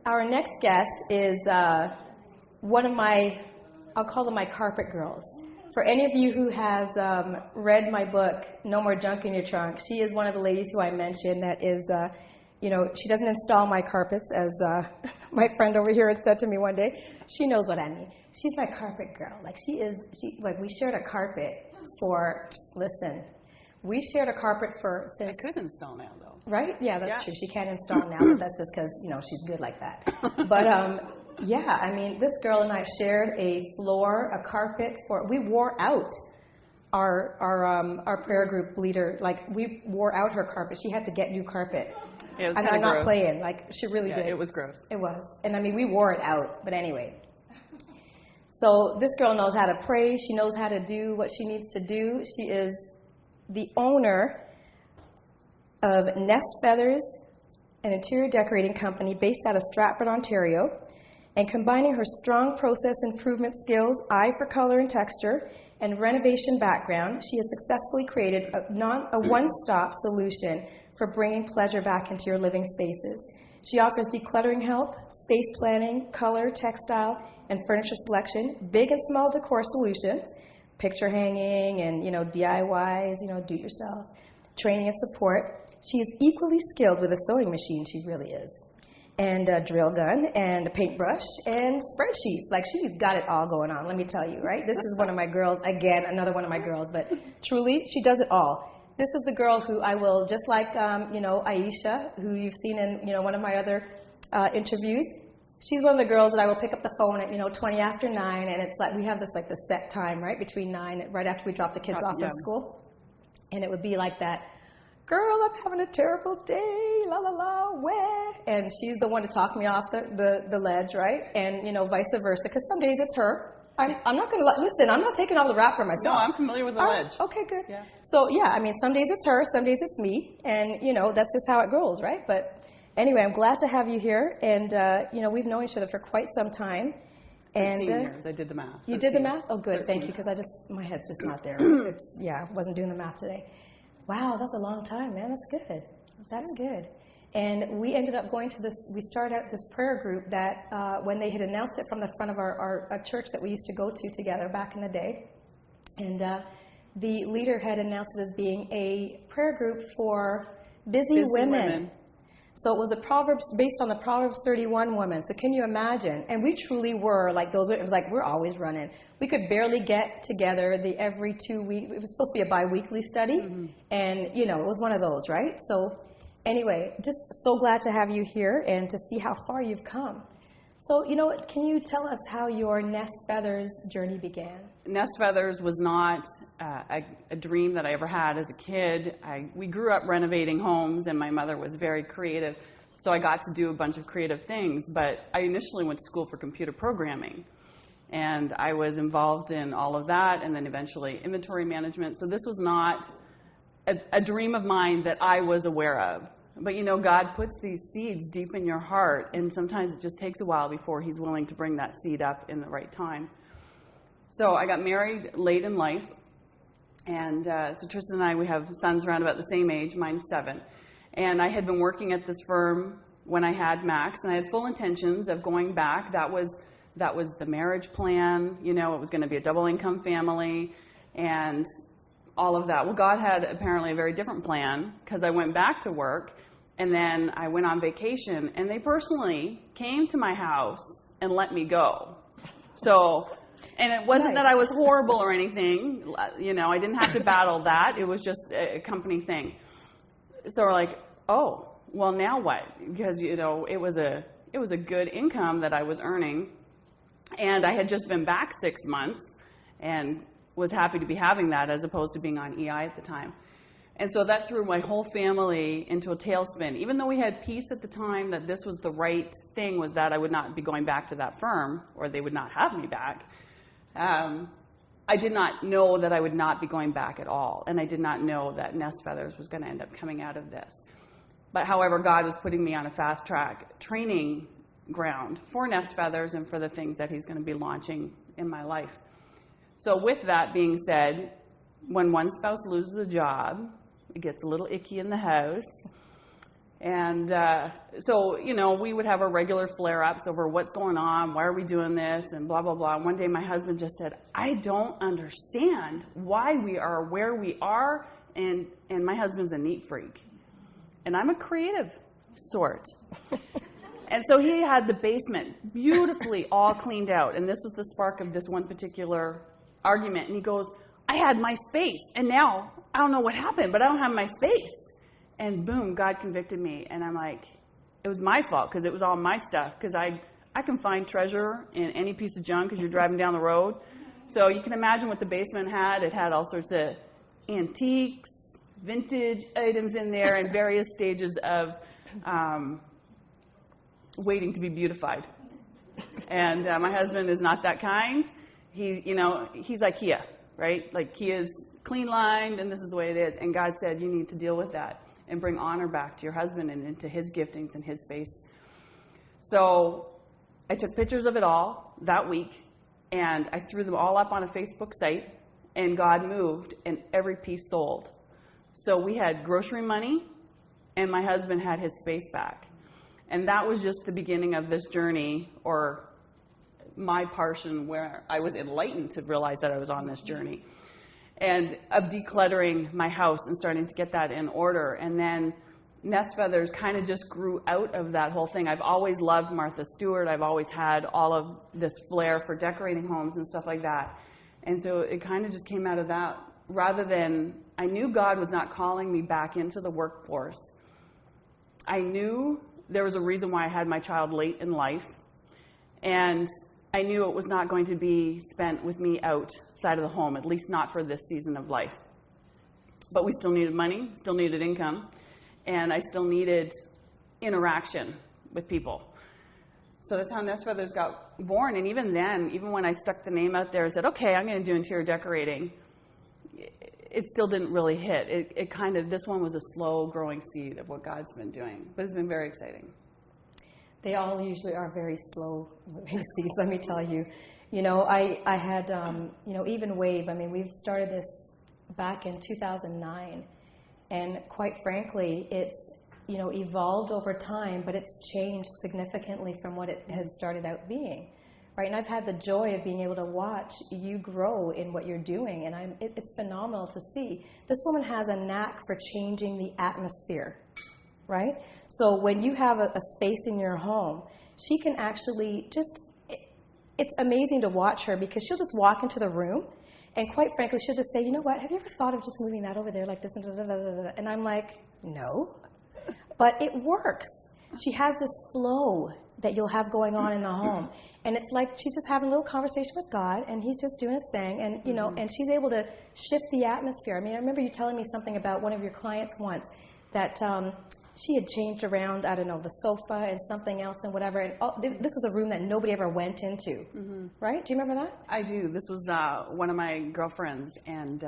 Our next guest is one of my, I'll call them my carpet girls. For any of you who has read my book, No More Junk in Your Trunk, she is one of the ladies who I mentioned that is, she doesn't install my carpets, as my friend over here had said to me one day. She knows what I mean. She's my carpet girl. Like we shared a carpet for, listen, we shared a carpet for since... I could install now, though. Right? Yeah, that's true. She can't install now, but that's just because, she's good like that. But, yeah, I mean, this girl and I shared a floor, a carpet for... We wore out our prayer group leader. Like, we wore out her carpet. She had to get new carpet. Yeah, it was and I'm not playing. Like, she really did. It was gross. It was. And, I mean, we wore it out. But anyway. So this girl knows how to pray. She knows how to do what she needs to do. She is the owner of Nest Feathers, an interior decorating company based out of Stratford, Ontario, and combining her strong process improvement skills, eye for color and texture, and renovation background, she has successfully created a one-stop solution for bringing pleasure back into your living spaces. She offers decluttering help, space planning, color, textile, and furniture selection, big and small decor solutions, picture hanging and, DIYs, do-it-yourself, training and support. She is equally skilled with a sewing machine, she really is, and a drill gun, and a paintbrush, and spreadsheets. Like, she's got it all going on, let me tell you, right? This is one of my girls, again, another one of my girls, but truly, she does it all. This is the girl who I will, just like, Aisha, who you've seen in, one of my other interviews. She's one of the girls that I will pick up the phone at, 20 after 9, and it's like, we have this, like, the set time, right, between 9, right after we drop the kids off from school. And it would be like that, girl, I'm having a terrible day, la, la, la, where? And she's the one to talk me off the ledge, right? And, vice versa, because some days it's her. I'm not going to, listen, I'm not taking all the rap for myself. No, I'm familiar with the ledge. Okay, good. Yeah. So, yeah, I mean, some days it's her, some days it's me, and, that's just how it goes, right? But anyway, I'm glad to have you here, and, we've known each other for quite some time. 15 years, I did the math. You did the math? Oh, good, thank you, because my head's just not there. Wasn't doing the math today. Wow, that's a long time, man. That's good. That's good. And we ended up going to this, we started out this prayer group that when they had announced it from the front of our church that we used to go to together back in the day, and the leader had announced it as being a prayer group for busy women. So it was based on the Proverbs 31 women. So can you imagine? And we truly were like those women. It was like, we're always running. We could barely get together every 2 weeks. It was supposed to be a bi-weekly study. Mm-hmm. And, it was one of those, right? So anyway, just so glad to have you here and to see how far you've come. So, can you tell us how your Nest Feathers journey began? Nest Feathers was not a dream that I ever had as a kid. We grew up renovating homes, and my mother was very creative, so I got to do a bunch of creative things. But I initially went to school for computer programming, and I was involved in all of that, and then eventually inventory management. So this was not a dream of mine that I was aware of. But, God puts these seeds deep in your heart, and sometimes it just takes a while before he's willing to bring that seed up in the right time. So I got married late in life, and so Tristan and I, we have sons around about the same age, mine's 7. And I had been working at this firm when I had Max, and I had full intentions of going back. That was the marriage plan, it was going to be a double income family, and all of that. Well, God had apparently a very different plan, because I went back to work, and then I went on vacation, and they personally came to my house and let me go. So, and it wasn't that I was horrible or anything, I didn't have to battle that. It was just a company thing. so we're like, oh, well, now what? Because, you know, it was a good income that I was earning, and I had just been back 6 months and was happy to be having that as opposed to being on EI at the time. And so that threw my whole family into a tailspin. Even though we had peace at the time that this was the right thing, was that I would not be going back to that firm, or they would not have me back. I did not know that I would not be going back at all, and I did not know that Nest Feathers was going to end up coming out of this. But however, God was putting me on a fast track training ground for Nest Feathers and for the things that he's going to be launching in my life. So with that being said, when one spouse loses a job, it gets a little icky in the house. And so, you know, we would have our regular flare-ups over what's going on, why are we doing this, and blah, blah, blah. And one day my husband just said, I don't understand why we are where we are. And my husband's a neat freak. And I'm a creative sort. And so he had the basement beautifully all cleaned out. And this was the spark of this one particular argument. And he goes, I had my space, and now I don't know what happened, but I don't have my space. And boom, God convicted me. And I'm like, it was my fault because it was all my stuff. Because I can find treasure in any piece of junk because you're driving down the road. So you can imagine what the basement had. It had all sorts of antiques, vintage items in there, and various stages of waiting to be beautified. And my husband is not that kind. He's IKEA, right? Like Kia's clean lined, and this is the way it is. And God said, you need to deal with that and bring honor back to your husband and into his giftings and his space. So I took pictures of it all that week, and I threw them all up on a Facebook site, and God moved, and every piece sold. So we had grocery money, and my husband had his space back. And that was just the beginning of this journey, or my portion where I was enlightened to realize that I was on this journey. And of decluttering my house and starting to get that in order. And then Nest Feathers kind of just grew out of that whole thing. I've always loved Martha Stewart. I've always had all of this flair for decorating homes and stuff like that. And so it kind of just came out of that. Rather than, I knew God was not calling me back into the workforce. I knew there was a reason why I had my child late in life. And I knew it was not going to be spent with me outside of the home, at least not for this season of life. But we still needed money, still needed income, and I still needed interaction with people. So that's how Nest Feathers got born. And even then, even when I stuck the name out there and said, okay, I'm going to do interior decorating, it still didn't really hit. This one was a slow growing seed of what God's been doing, but it's been very exciting. They all usually are very slow seeds, let me tell you. You know, I had, even WAVE, I mean, we've started this back in 2009. And quite frankly, it's, evolved over time, but it's changed significantly from what it had started out being. Right? And I've had the joy of being able to watch you grow in what you're doing. And it's phenomenal to see. This woman has a knack for changing the atmosphere. Right? So when you have a space in your home, she can actually it's amazing to watch her because she'll just walk into the room and quite frankly, she'll just say, you know what, have you ever thought of just moving that over there like this? And I'm like, no. But it works. She has this flow that you'll have going on in the home. And it's like she's just having a little conversation with God and he's just doing his thing. And, and she's able to shift the atmosphere. I mean, I remember you telling me something about one of your clients once that she had changed around, I don't know, the sofa and something else and whatever. And this was a room that nobody ever went into, right? Do you remember that? I do. This was one of my girlfriends, and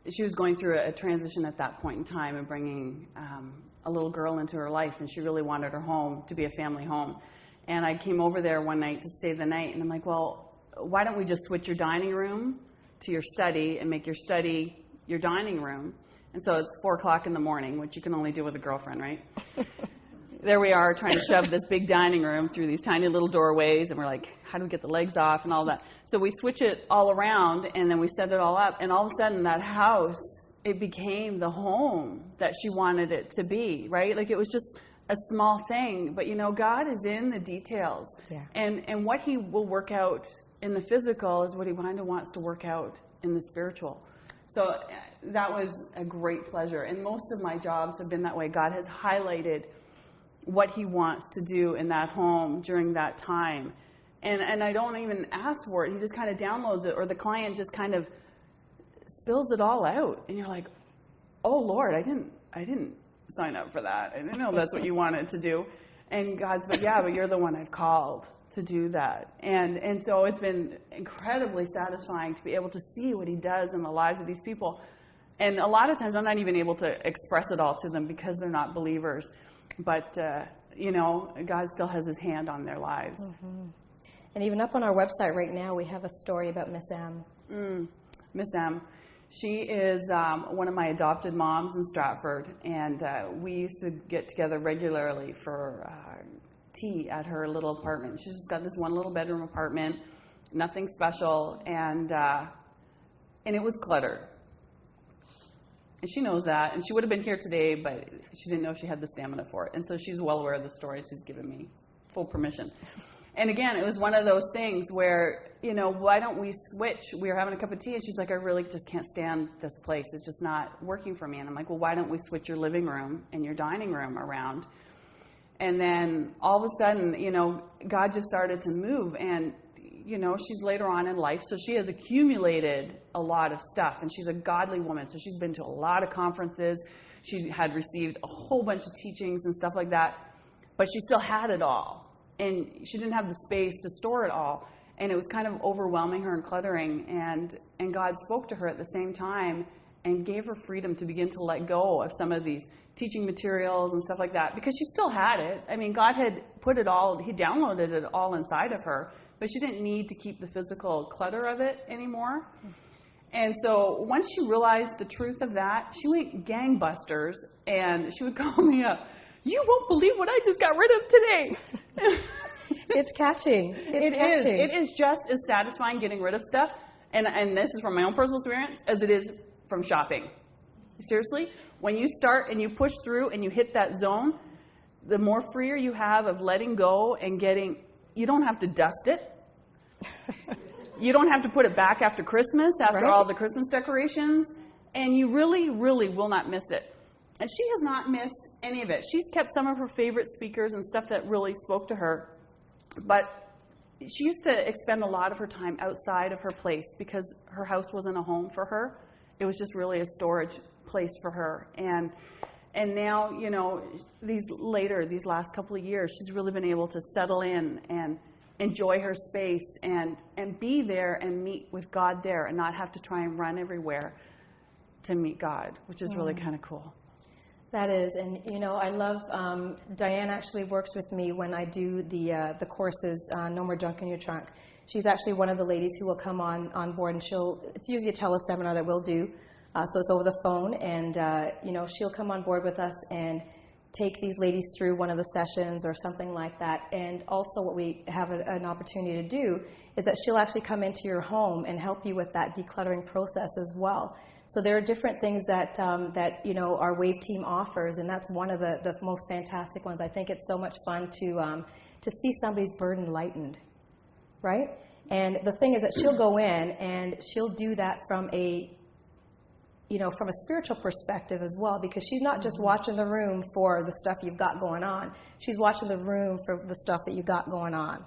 she was going through a transition at that point in time and bringing a little girl into her life, and she really wanted her home to be a family home. And I came over there one night to stay the night, and I'm like, well, why don't we just switch your dining room to your study and make your study your dining room? And so it's 4 o'clock in the morning, which you can only do with a girlfriend, right? There we are trying to shove this big dining room through these tiny little doorways, and we're like, how do we get the legs off and all that? So we switch it all around, and then we set it all up, and all of a sudden that house, it became the home that she wanted it to be, right? Like it was just a small thing, but God is in the details. Yeah. And what he will work out in the physical is what he kind of wants to work out in the spiritual. So that was a great pleasure. And most of my jobs have been that way. God has highlighted what he wants to do in that home during that time. And I don't even ask for it. He just kind of downloads it, or the client just kind of spills it all out. And you're like, oh, Lord, I didn't sign up for that. I didn't know that's what you wanted to do. And God's, but you're the one I've called to do that. And so it's been incredibly satisfying to be able to see what he does in the lives of these people. And a lot of times I'm not even able to express it all to them because they're not believers. But, God still has his hand on their lives. Mm-hmm. And even up on our website right now, we have a story about Miss M. Miss M. She is one of my adopted moms in Stratford, and we used to get together regularly for tea at her little apartment. She's just got this one little bedroom apartment, nothing special, and it was cluttered. And she knows that, and she would have been here today, but she didn't know she had the stamina for it. And so she's well aware of the story. She's given me full permission. And again, it was one of those things where, why don't we switch? We were having a cup of tea, and she's like, I really just can't stand this place. It's just not working for me. And I'm like, well, why don't we switch your living room and your dining room around? And then all of a sudden, God just started to move. And, she's later on in life, so she has accumulated a lot of stuff. And she's a godly woman, so she's been to a lot of conferences. She had received a whole bunch of teachings and stuff like that. But she still had it all. And she didn't have the space to store it all. And it was kind of overwhelming her and cluttering. And God spoke to her at the same time and gave her freedom to begin to let go of some of these teaching materials and stuff like that. Because she still had it. I mean, God had put it all, he downloaded it all inside of her. But she didn't need to keep the physical clutter of it anymore. And so once she realized the truth of that, she went gangbusters. And she would call me up. You won't believe what I just got rid of today. It's catching. It is just as satisfying getting rid of stuff, and this is from my own personal experience, as it is from shopping. Seriously, when you start and you push through and you hit that zone, the more freer you have of letting go and you don't have to dust it. You don't have to put it back after Christmas, after all the Christmas decorations, and you really, really will not miss it. And she has not missed any of it. She's kept some of her favorite speakers and stuff that really spoke to her. But she used to expend a lot of her time outside of her place because her house wasn't a home for her. It was just really a storage place for her. And now, these last couple of years, she's really been able to settle in and enjoy her space and be there and meet with God there and not have to try and run everywhere to meet God, which is really kind of cool. That is, and I love, Diane actually works with me when I do the courses, No More Junk in Your Trunk. She's actually one of the ladies who will come on board, and it's usually a teleseminar that we'll do, so it's over the phone, and she'll come on board with us and take these ladies through one of the sessions or something like that. And also what we have an opportunity to do is that she'll actually come into your home and help you with that decluttering process as well. So there are different things that our WAVE team offers, and that's one of the most fantastic ones. I think it's so much fun to see somebody's burden lightened, right? And the thing is that she'll go in and she'll do that from a spiritual perspective as well, because she's not just watching the room for the stuff you've got going on. She's watching the room for the stuff that you got going on,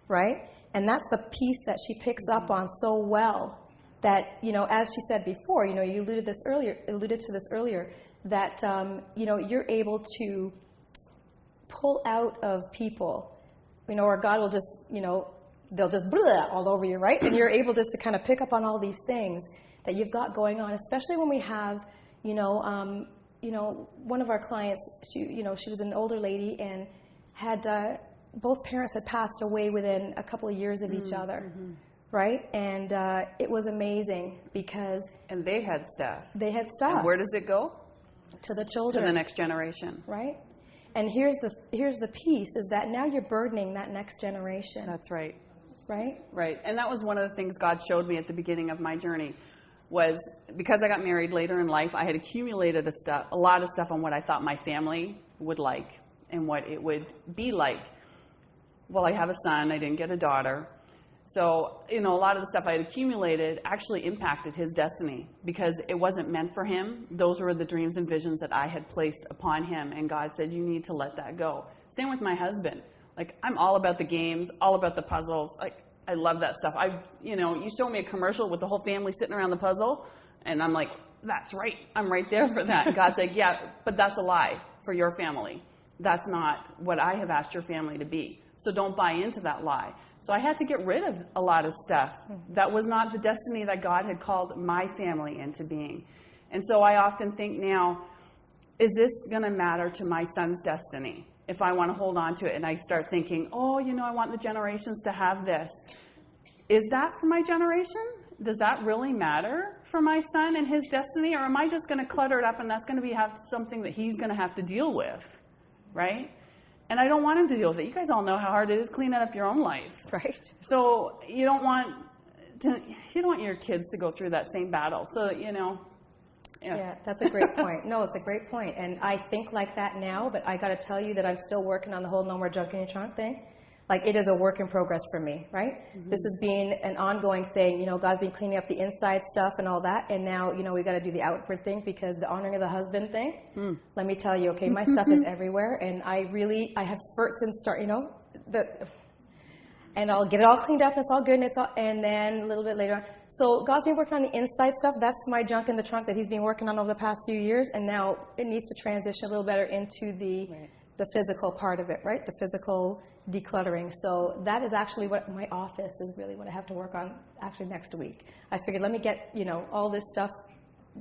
right? And that's the piece that she picks up on so well. That, as she said before, you alluded to this earlier, that, you're able to pull out of people, or God will just, they'll just blah all over you, right? And you're able just to kind of pick up on all these things that you've got going on, especially when we have, one of our clients, she was an older lady and had, both parents had passed away within a couple of years of each other. Mm-hmm. Right? And it was amazing because... And they had stuff. They had stuff. And where does it go? To the children. To the next generation. Right? And here's the piece, is that now you're burdening that next generation. That's right. Right? Right. And that was one of the things God showed me at the beginning of my journey, was because I got married later in life, I had accumulated a lot of stuff on what I thought my family would like and what it would be like. Well, I have a son. I didn't get a daughter. So, you know, a lot of the stuff I had accumulated actually impacted his destiny because it wasn't meant for him. Those were the dreams and visions that I had placed upon him, and God said, you need to let that go. Same with my husband. Like, I'm all about the games, all about the puzzles. Like, I love that stuff. You know, you show me a commercial with the whole family sitting around the puzzle, and I'm like, that's right. I'm right there for that. And God's like, yeah, but that's a lie for your family. That's not what I have asked your family to be. So don't buy into that lie. So I had to get rid of a lot of stuff. That was not the destiny that God had called my family into being. And so I often think now, is this going to matter to my son's destiny? If I want to hold on to it and I start thinking, oh, you know, I want the generations to have this. Is that for my generation? Does that really matter for my son and his destiny? Or am I just going to clutter it up and that's going to be something that he's going to have to deal with, right? And I don't want him to deal with it. You guys all know how hard it is cleaning up your own life. Right. So you don't want your kids to go through that same battle. So, you know. Yeah, that's a great point. No, it's a great point. And I think like that now, but I got to tell you that I'm still working on the whole no more junk in your trunk thing. Like, it is a work in progress for me, right? Mm-hmm. This has been an ongoing thing. You know, God's been cleaning up the inside stuff and all that. And now, you know, we got to do the outward thing because the honoring of the husband thing, let me tell you, okay, my stuff is everywhere. And I have spurts and you know, and I'll get it all cleaned up and it's all good and then a little bit later on. So God's been working on the inside stuff. That's my junk in the trunk that he's been working on over the past few years. And now it needs to transition a little better into the physical part of it, right? The physical decluttering. So that is actually what my office is really what I have to work on actually next week. I figured let me get, you know, all this stuff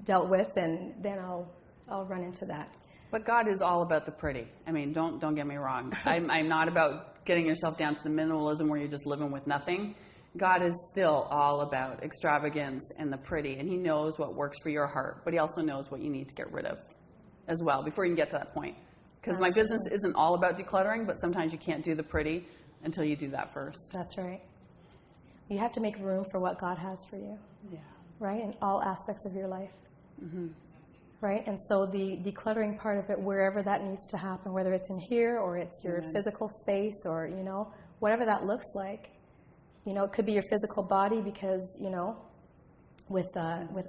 dealt with and then I'll run into that. But God is all about the pretty. I mean, don't get me wrong. I'm not about getting yourself down to the minimalism where you're just living with nothing. God is still all about extravagance and the pretty, and he knows what works for your heart, but he also knows what you need to get rid of as well before you can get to that point. Because my business isn't all about decluttering, but sometimes you can't do the pretty until you do that first. That's right. You have to make room for what God has for you. Yeah. Right? In all aspects of your life. Mm-hmm. Right? And so the decluttering part of it, wherever that needs to happen, whether it's in here or it's your physical space or, you know, whatever that looks like. You know, it could be your physical body because, you know, with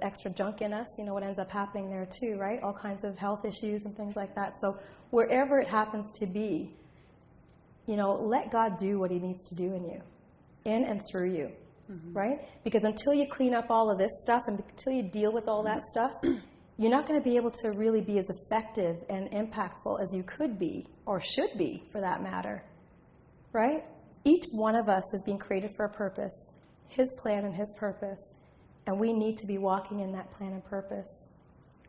extra junk in us, you know what ends up happening there too, right? All kinds of health issues and things like that. So wherever it happens to be, you know, let God do what he needs to do in you, in and through you, right? Because until you clean up all of this stuff and until you deal with all that stuff, you're not going to be able to really be as effective and impactful as you could be or should be for that matter, right? Each one of us is being created for a purpose, his plan and his purpose. And we need to be walking in that plan and purpose,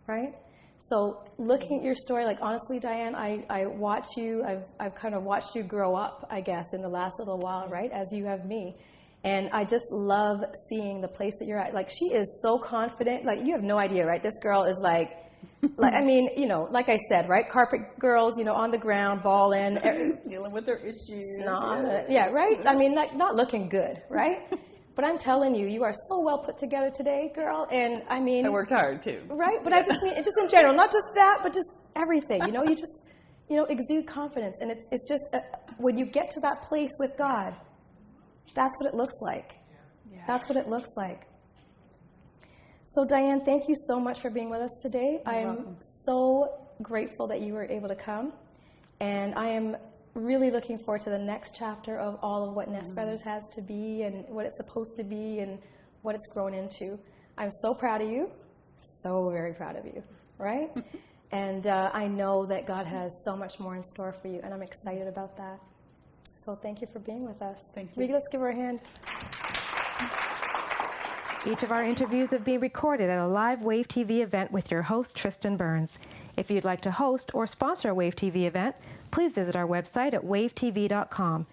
right? So looking at your story, like honestly, Diane, I watch you, I've kind of watched you grow up, I guess, in the last little while, right, as you have me. And I just love seeing the place that you're at. Like, she is so confident. Like, you have no idea, right? This girl is like I mean, you know, like I said, right? Carpet girls, you know, on the ground, balling. Dealing with their issues. Yeah, right? I mean, like, not looking good, right? But I'm telling you, you are so well put together today, girl. And I mean, I worked hard too. Right? But I just mean, just in general, not just that, but just everything. You know, you just, you know, exude confidence. And it's just, when you get to that place with God, that's what it looks like. Yeah. That's what it looks like. So, Diane, thank you so much for being with us today. I'm so grateful that you were able to come. And I am really looking forward to the next chapter of all of what Nest Feathers has to be and what it's supposed to be and what it's grown into. I'm so proud of you, so very proud of you, right? And I know that God has so much more in store for you, and I'm excited about that. So thank you for being with us. Thank you. Let's give her a hand. Each of our interviews have been recorded at a live WAVE TV event with your host, Tristan Burns. If you'd like to host or sponsor a WAVE TV event, please visit our website at wavetv.com.